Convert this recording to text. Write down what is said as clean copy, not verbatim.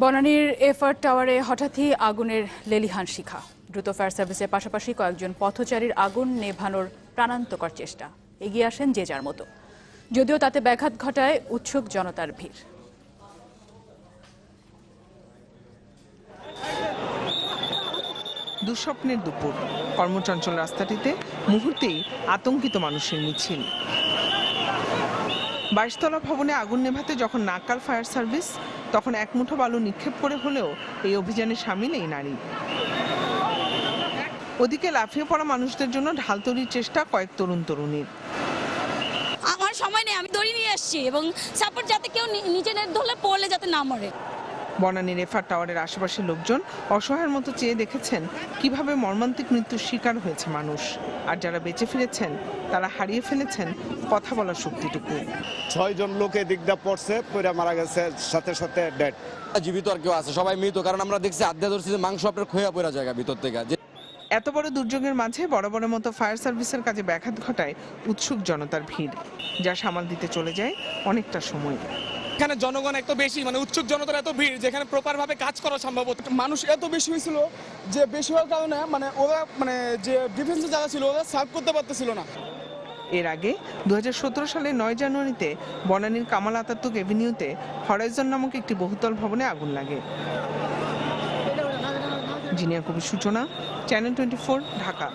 বনানীর FR টাওয়ারে হঠাৎই আগুনের লেলিহান শিখা। দ্রুত ফায়ার সার্ভিসের পাশাপাশি কয়েকজন পথচারীর আগুন নেভানোর প্রাণান্তকর চেষ্টা। এগিয়ে আসেন যে যার মতো, যদিও তাতে ব্যাঘাত ঘটায় উৎসুক জনতার ভিড়। দুঃস্বপ্নের দুপুর, কর্মচঞ্চল রাস্তাটিতে মুহূর্তেই আতঙ্কিত মানুষের মিছিল। 22 তলা ভবনে আগুন নেভাতে যখন নাকাল ফায়ার সার্ভিস, তখন এক মুঠো বালু নিক্ষেপ করে হলেও এই অভিযানে সামিল এই নারী। ওদিকে লাফিয়ে পড়া মানুষদের জন্য ঢাল তৈরির চেষ্টা কয়েক তরুণ তরুণীর। আমার সময় নেই, আমি দড়ি নিয়ে এসেছি এবং সাপোর্ট যাতে কেউ নিচে ধরলে পড়লে যাতে না মরে। বনানীর এফআর টাওয়ারের আশেপাশের লোকজন অসহায়ের মতো চেয়ে দেখেছেন কিভাবে মর্মান্তিক মৃত্যুর শিকার হয়েছে মানুষ, আর যারা বেঁচে ফিরেছেন তারা হারিয়ে ফেলেছেন কথা বলার শক্তিটুকু। 6 জন লোক এদিক দিয়ে পড়ছে, পড়ে মারা গেছে, সাথে সাথে ডেড। জীবিত আর কেউ আছে, সবাই মৃত, কারণ আমরা দেখছি আধ্যা ধরছি যে মাংস আপনার খোয়া পড়া জায়গা ভিতর থেকে। এত বড় দুর্যোগের মাঝে বড় বড় মতো ফায়ার সার্ভিসের কাজে ব্যাঘাত ঘটায় উৎসুক জনতার ভিড়, যা সামাল দিতে চলে যায় অনেকটা সময়। এখানে জনগণ এত বেশি, উৎসুক জনতার এত ভিড়, যেখানে প্রপার ভাবে কাজ করা সম্ভব। মানুষ এত বেশি হয়েছিল যে বেশি হওয়ার কারণে ওরা যে ডিফেন্সের জায়গা ছিল ওরা সার্ভ করতে পারতেছিল না। এর আগে 2017 সালের 9 জানুয়ারিতে বনানীর কামাল আতাতুর্ক এভিনিউতে হরাইজন নামক একটি বহুতল ভবনে আগুন লাগে। জিনিয়া কবির সূচনা, চ্যানেল 24, ঢাকা।